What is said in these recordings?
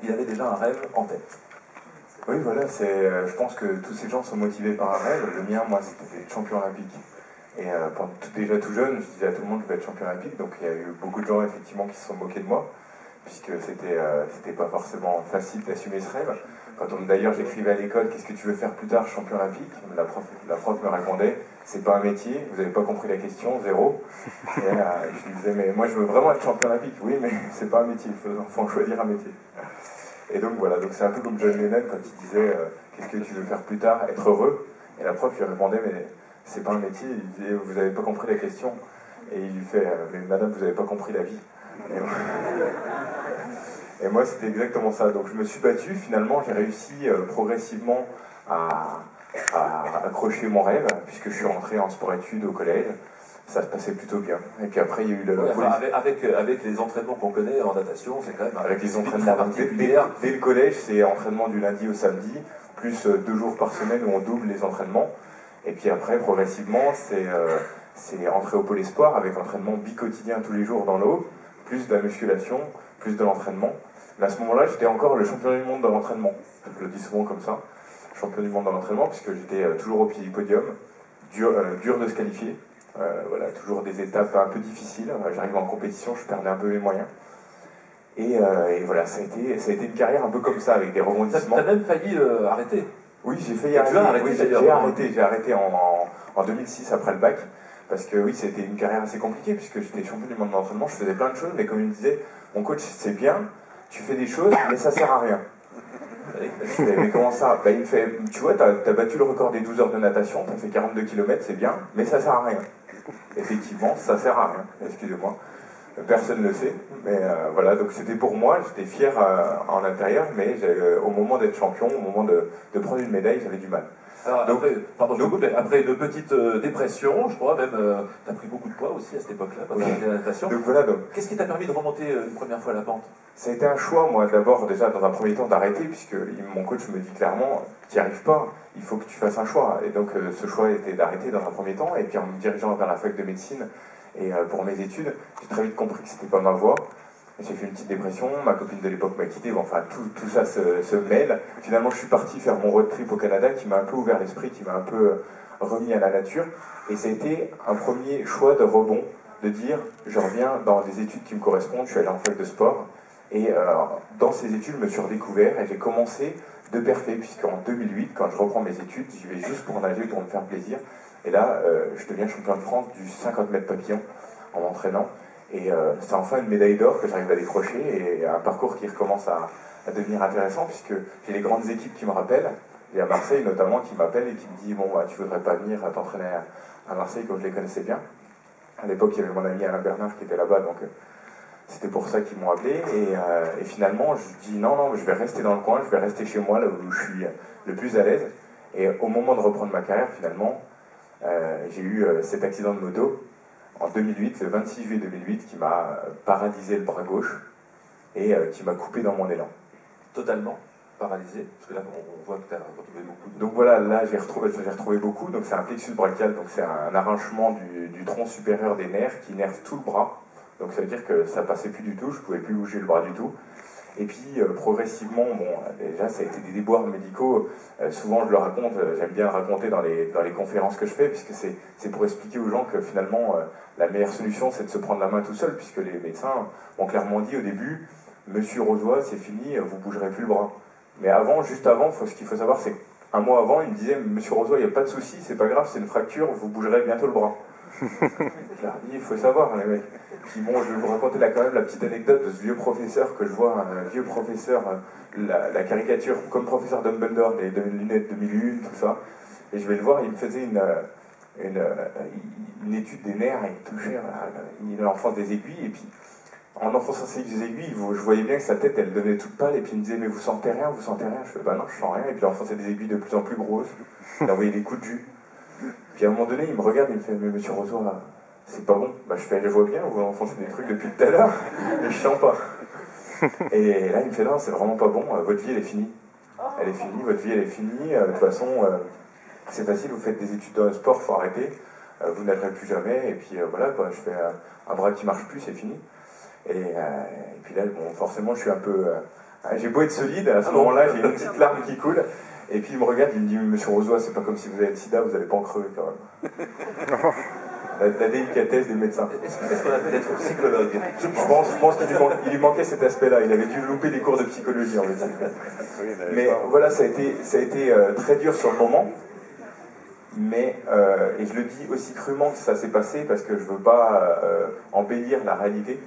il avait déjà un rêve en tête. Oui, voilà, je pense que tous ces gens sont motivés par un rêve. Le mien, moi, c'était d'être champion olympique. Et déjà tout jeune, je disais à tout le monde que je vais être champion olympique. Donc il y a eu beaucoup de gens, effectivement, qui se sont moqués de moi, puisque c'était pas forcément facile d'assumer ce rêve. D'ailleurs, j'écrivais à l'école, qu'est-ce que tu veux faire plus tard, champion olympique? La prof me répondait, c'est pas un métier, vous n'avez pas compris la question, zéro. Et je lui disais, mais moi je veux vraiment être champion olympique. Oui, mais c'est pas un métier, il faut choisir un métier. Et donc voilà, donc c'est un peu comme John Lennon quand il disait, qu'est-ce que tu veux faire plus tard, être heureux? Et la prof lui répondait, mais c'est pas un métier, il disait, vous n'avez pas compris la question. Et il lui fait, mais madame, vous n'avez pas compris la vie. Et moi, c'était exactement ça. Donc je me suis battu, finalement, j'ai réussi progressivement à accrocher mon rêve, puisque je suis rentré en sport-études au collège. Ça se passait plutôt bien. Et puis après, il y a eu le... Oui, enfin, avec les entraînements qu'on connaît en natation, c'est quand même... Avec les entraînements particuliers. Dès le collège, c'est entraînement du lundi au samedi, plus 2 jours par semaine où on double les entraînements. Et puis après, progressivement, c'est entrer au pôle espoir avec entraînement bi-quotidien tous les jours dans l'eau, plus de la musculation, plus de l'entraînement. Mais à ce moment-là, j'étais encore le champion du monde dans l'entraînement. Je le dis souvent comme ça, champion du monde dans l'entraînement, puisque j'étais toujours au pied du podium, dur de se qualifier. Voilà, toujours des étapes un peu difficiles. J'arrive en compétition, je perdais un peu mes moyens. Et voilà, ça a été une carrière un peu comme ça, avec des rebondissements. T'as même failli arrêter. Oui, j'ai failli arrêter. Oui, j'ai arrêté en 2006 après le bac. Parce que oui, c'était une carrière assez compliquée, puisque j'étais champion du monde d'entraînement, je faisais plein de choses, mais comme il me disait, mon coach, c'est bien, tu fais des choses, mais ça sert à rien. Mais comment ça? Il me fait, tu vois, t'as battu le record des 12 heures de natation, t'as fait 42 km, c'est bien, mais ça sert à rien. Effectivement, ça sert à rien, excusez-moi. Personne ne le sait, mais voilà, donc c'était pour moi, j'étais fier en intérieur, mais au moment d'être champion, au moment de prendre une médaille, j'avais du mal. Alors, donc, après une petite dépression, je crois même, tu as pris beaucoup de poids aussi à cette époque-là, pendant la natation. Donc voilà, qu'est-ce qui t'a permis de remonter une première fois la pente? Ça a été un choix, moi, d'abord, déjà, dans un premier temps, d'arrêter, puisque mon coach me dit clairement, tu n'y arrives pas, il faut que tu fasses un choix. Et donc, ce choix était d'arrêter dans un premier temps, et puis en me dirigeant vers la fac de médecine, et pour mes études, j'ai très vite compris que c'était pas ma voie. J'ai fait une petite dépression, ma copine de l'époque m'a quitté, bon, enfin tout ça se mêle. Finalement, je suis parti faire mon road trip au Canada qui m'a un peu ouvert l'esprit, qui m'a un peu remis à la nature. Et ça a été un premier choix de rebond, de dire je reviens dans des études qui me correspondent, je suis allé en fac de sport. Et dans ces études, je me suis redécouvert et j'ai commencé de perfait, puisqu'en 2008, quand je reprends mes études, j'y vais juste pour nager, pour me faire plaisir. Et là, je deviens champion de France du 50 mètres papillon en m'entraînant. Et c'est enfin une médaille d'or que j'arrive à décrocher et un parcours qui recommence à devenir intéressant puisque j'ai les grandes équipes qui me rappellent. Il y a Marseille notamment qui m'appelle et qui me dit bon bah, tu voudrais pas venir t'entraîner à Marseille comme je les connaissais bien. À l'époque il y avait mon ami Alain Bernard qui était là-bas donc c'était pour ça qu'ils m'ont appelé et finalement je dis non je vais rester dans le coin, je vais rester chez moi là où je suis le plus à l'aise. Et au moment de reprendre ma carrière finalement j'ai eu cet accident de moto en 2008, le 26 juillet 2008, qui m'a paralysé le bras gauche et qui m'a coupé dans mon élan. Totalement paralysé, parce que là on voit que tu as retrouvé beaucoup. Donc voilà, là j'ai retrouvé beaucoup, donc c'est un plexus brachial, donc c'est un arrachement du tronc supérieur des nerfs qui nerve tout le bras. Donc ça veut dire que ça passait plus du tout, je pouvais plus bouger le bras du tout. Et puis progressivement, bon, déjà ça a été des déboires médicaux, souvent je le raconte, j'aime bien le raconter dans les conférences que je fais, puisque c'est pour expliquer aux gens que finalement la meilleure solution c'est de se prendre la main tout seul, puisque les médecins ont clairement dit au début, Monsieur Rozoy, c'est fini, vous bougerez plus le bras. Mais avant, juste avant, ce qu'il faut savoir c'est qu'un mois avant, il me disait, Monsieur Rozoy, il n'y a pas de souci, c'est pas grave, c'est une fracture, vous bougerez bientôt le bras. Je leur dis, il faut savoir, les mecs. Puis bon, je vais vous raconter là quand même la petite anecdote de ce vieux professeur que je vois, un vieux professeur, la caricature comme professeur Dumbledore, les lunettes 2001, tout ça. Et je vais le voir, il me faisait une étude des nerfs, il touchait, il enfonce des aiguilles, et puis en enfonçant ces aiguilles, je voyais bien que sa tête, elle devenait toute pâle, et puis il me disait, mais vous sentez rien, vous sentez rien? Je fais, bah non, je sens rien, et puis il enfonçait des aiguilles de plus en plus grosses, il envoyait des coups de jus. Puis à un moment donné, il me regarde, il me fait, mais Monsieur Rozoy, c'est pas bon. Bah je fais, je vois bien, vous enfoncez des trucs depuis tout à l'heure, mais je sens pas. Et là, il me fait, non, c'est vraiment pas bon, votre vie, elle est finie. Elle est finie, votre vie, elle est finie. De toute façon, c'est facile, vous faites des études dans le sport, faut arrêter. Vous n'arrêterez plus jamais. Et puis voilà, quoi, je fais un bras qui marche plus, c'est fini. Et puis là, bon, forcément, je suis un peu J'ai beau être solide, à ce moment-là, j'ai une petite larme qui coule. Et puis il me regarde, il me dit, monsieur Rozoy, c'est pas comme si vous avez le sida, vous n'allez pas en crever quand même. La délicatesse des médecins. Est-ce que c'est ce qu'on appelle être psychologue? Je pense qu'il lui manquait cet aspect-là. Il avait dû louper des cours de psychologie en médecine. Mais voilà, ça a été très dur sur le moment. Mais, et je le dis aussi crûment que ça s'est passé parce que je veux pas embellir la réalité.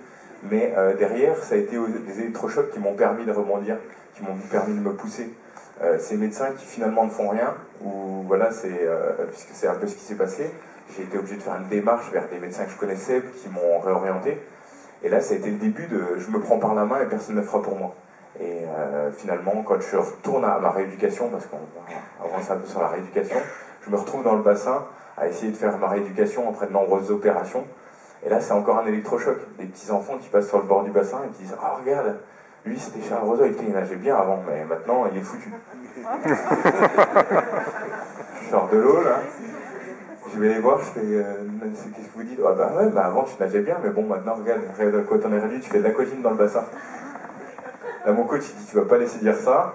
Mais derrière, ça a été des électrochocs qui m'ont permis de rebondir, qui m'ont permis de me pousser. Ces médecins qui finalement ne font rien, ou voilà, puisque c'est un peu ce qui s'est passé. J'ai été obligé de faire une démarche vers des médecins que je connaissais qui m'ont réorienté. Et là, ça a été le début de je me prends par la main et personne ne le fera pour moi. Et finalement, quand je retourne à ma rééducation, parce qu'on avance un peu sur la rééducation, je me retrouve dans le bassin à essayer de faire ma rééducation après de nombreuses opérations. Et là, c'est encore un électrochoc. Des petits enfants qui passent sur le bord du bassin et qui disent « Ah, regarde, lui, c'était Charles Rozoy, il nageait bien avant, mais maintenant, il est foutu. » Je sors de l'eau, là. Je vais les voir, je fais qu'est-ce que vous dites? Ah bah ouais, bah avant tu nageais bien, mais bon maintenant regarde à quoi t'en es réduit, tu fais de l'aquagym dans le bassin. Là mon coach il dit tu vas pas laisser dire ça.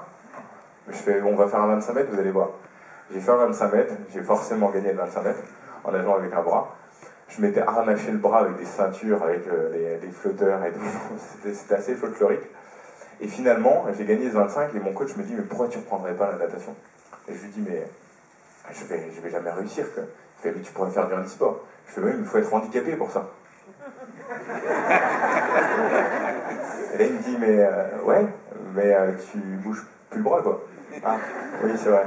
Je fais on va faire un 25 mètres, vous allez voir. J'ai fait un 25 mètres, j'ai forcément gagné le 25 mètres en nageant avec un bras. Je m'étais harnaché le bras avec des ceintures, avec des flotteurs et tout. C'était assez folklorique. Et finalement j'ai gagné ce 25 et mon coach me dit mais pourquoi tu reprendrais pas la natation? Et je lui dis mais je vais jamais réussir quoi. Il fait, mais tu pourrais faire du handisport. Je fais, oui, mais il faut être handicapé pour ça. Et là, il me dit, mais ouais, mais tu bouges plus le bras, quoi. Ah, oui, c'est vrai.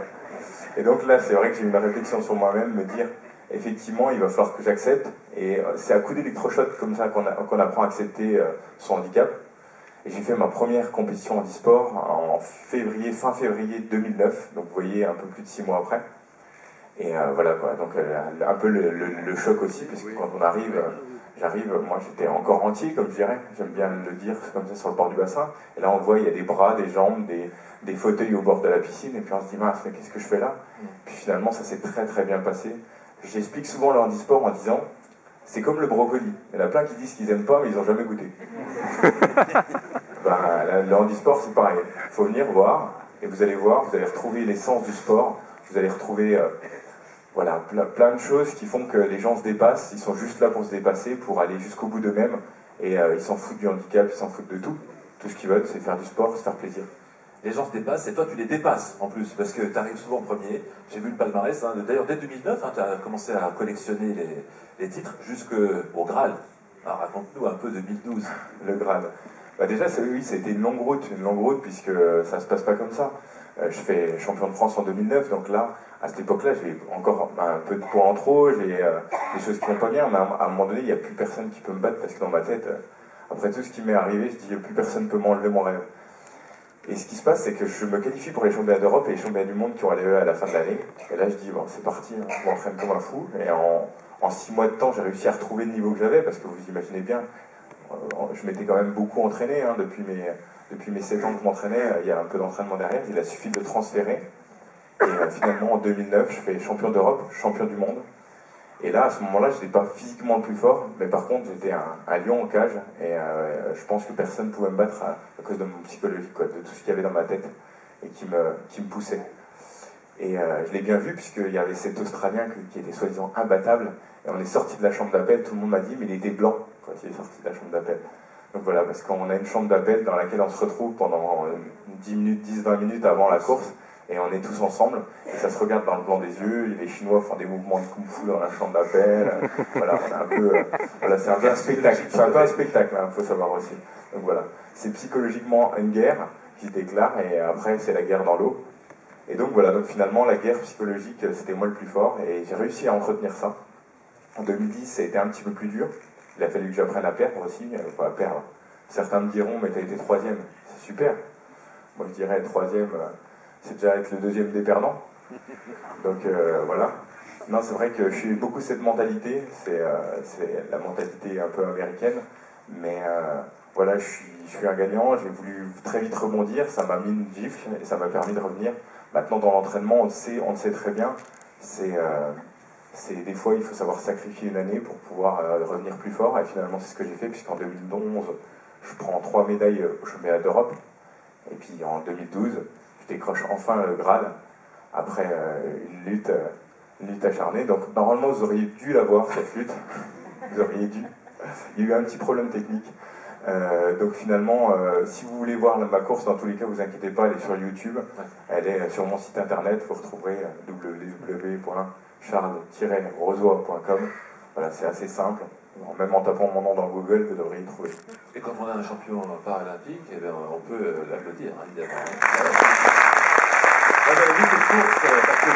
Et donc là, c'est vrai que j'ai eu une réflexion sur moi-même, me dire, effectivement, il va falloir que j'accepte. Et c'est à coup d'électrochoc comme ça qu'on apprend à accepter son handicap. Et j'ai fait ma première compétition handisport en fin février 2009. Donc vous voyez, un peu plus de 6 mois après. Et voilà quoi, donc un peu le choc aussi, parce que quand on arrive, moi j'étais encore entier comme je dirais, j'aime bien le dire comme ça sur le bord du bassin, et là on voit il y a des bras, des jambes, des fauteuils au bord de la piscine, et puis on se dit mince, mais qu'est-ce que je fais là? Puis finalement ça s'est très très bien passé. J'explique souvent le handisport en disant, c'est comme le brocoli, il y en a plein qui disent qu'ils aiment pas mais ils n'ont jamais goûté. Le handisport c'est pareil, il faut venir voir, et vous allez voir, vous allez retrouver l'essence du sport, vous allez retrouver... voilà, plein de choses qui font que les gens se dépassent, ils sont juste là pour se dépasser, pour aller jusqu'au bout d'eux-mêmes, et ils s'en foutent du handicap, ils s'en foutent de tout. Tout ce qu'ils veulent, c'est faire du sport, se faire plaisir. Les gens se dépassent, et toi tu les dépasses en plus, parce que tu arrives souvent en premier. J'ai vu le palmarès, hein, d'ailleurs dès 2009, hein, tu as commencé à collectionner les titres jusqu'au Graal. Alors raconte-nous un peu 2012. Le Graal. Bah déjà, oui, c'était une longue route, puisque ça se passe pas comme ça. Je fais champion de France en 2009, donc là, à cette époque-là, j'ai encore un peu de poids en trop, j'ai des choses qui vont pas bien, mais à un moment donné, il n'y a plus personne qui peut me battre, parce que dans ma tête, après tout ce qui m'est arrivé, je dis plus personne ne peut m'enlever mon rêve. Et ce qui se passe, c'est que je me qualifie pour les championnats d'Europe et les championnats du monde qui ont lieu à la fin de l'année. Et là, je dis, bon, c'est parti, hein, je m'entraîne comme un fou. Et en 6 mois de temps, j'ai réussi à retrouver le niveau que j'avais, parce que vous imaginez bien, je m'étais quand même beaucoup entraîné, hein, depuis mes 7 ans que je m'entraînais, il y a un peu d'entraînement derrière, il a suffi de transférer. Et finalement, en 2009, je fais champion d'Europe, champion du monde. Et là, à ce moment-là, je n'étais pas physiquement le plus fort, mais par contre, j'étais un lion en cage, et je pense que personne ne pouvait me battre à cause de mon psychologie, quoi, de tout ce qu'il y avait dans ma tête, et qui me poussait. Et je l'ai bien vu, puisqu'il y avait cet Australien qui était soi-disant imbattable, et on est sorti de la chambre d'appel, tout le monde m'a dit, mais il était blanc quand il est sorti de la chambre d'appel. Donc voilà, parce qu'on a une chambre d'appel dans laquelle on se retrouve pendant 10-20 minutes avant la course, et on est tous ensemble, et ça se regarde dans le blanc des yeux, et les Chinois font des mouvements de kung-fu dans la chambre d'appel, voilà, on a un peu, voilà, c'est un peu un spectacle, c'est un peu un spectacle, il faut savoir aussi. Donc voilà, c'est psychologiquement une guerre qui se déclare, et après c'est la guerre dans l'eau. Et donc voilà, donc finalement la guerre psychologique, c'était moi le plus fort, et j'ai réussi à entretenir ça. En 2010, ça a été un petit peu plus dur, il a fallu que j'apprenne à perdre aussi, pas à perdre. Certains me diront, mais t'as été 3e, c'est super. Moi je dirais 3e, c'est déjà être le 2e des perdants. Donc voilà. Non, c'est vrai que je suis beaucoup cette mentalité, c'est la mentalité un peu américaine, mais voilà, je suis un gagnant, j'ai voulu très vite rebondir, ça m'a mis une gifle et ça m'a permis de revenir. Maintenant dans l'entraînement, on le sait très bien, des fois il faut savoir sacrifier une année pour pouvoir revenir plus fort, et finalement c'est ce que j'ai fait, puisqu'en 2011, je prends 3 médailles au championnat d'Europe. Et puis en 2012, je décroche enfin le Graal, après une lutte acharnée. Donc normalement, vous auriez dû la voir, cette lutte. Vous auriez dû. Il y a eu un petit problème technique. Donc finalement, si vous voulez voir ma course, dans tous les cas, vous inquiétez pas, elle est sur YouTube. Elle est sur mon site internet, vous retrouverez www.charles-rosoy.com. Voilà, c'est assez simple. Même en tapant mon nom dans Google, vous devriez y trouver. Et quand on a un champion paralympique, eh bien, on peut l'applaudir, hein, évidemment. Moi, j'avais vu cette course parce que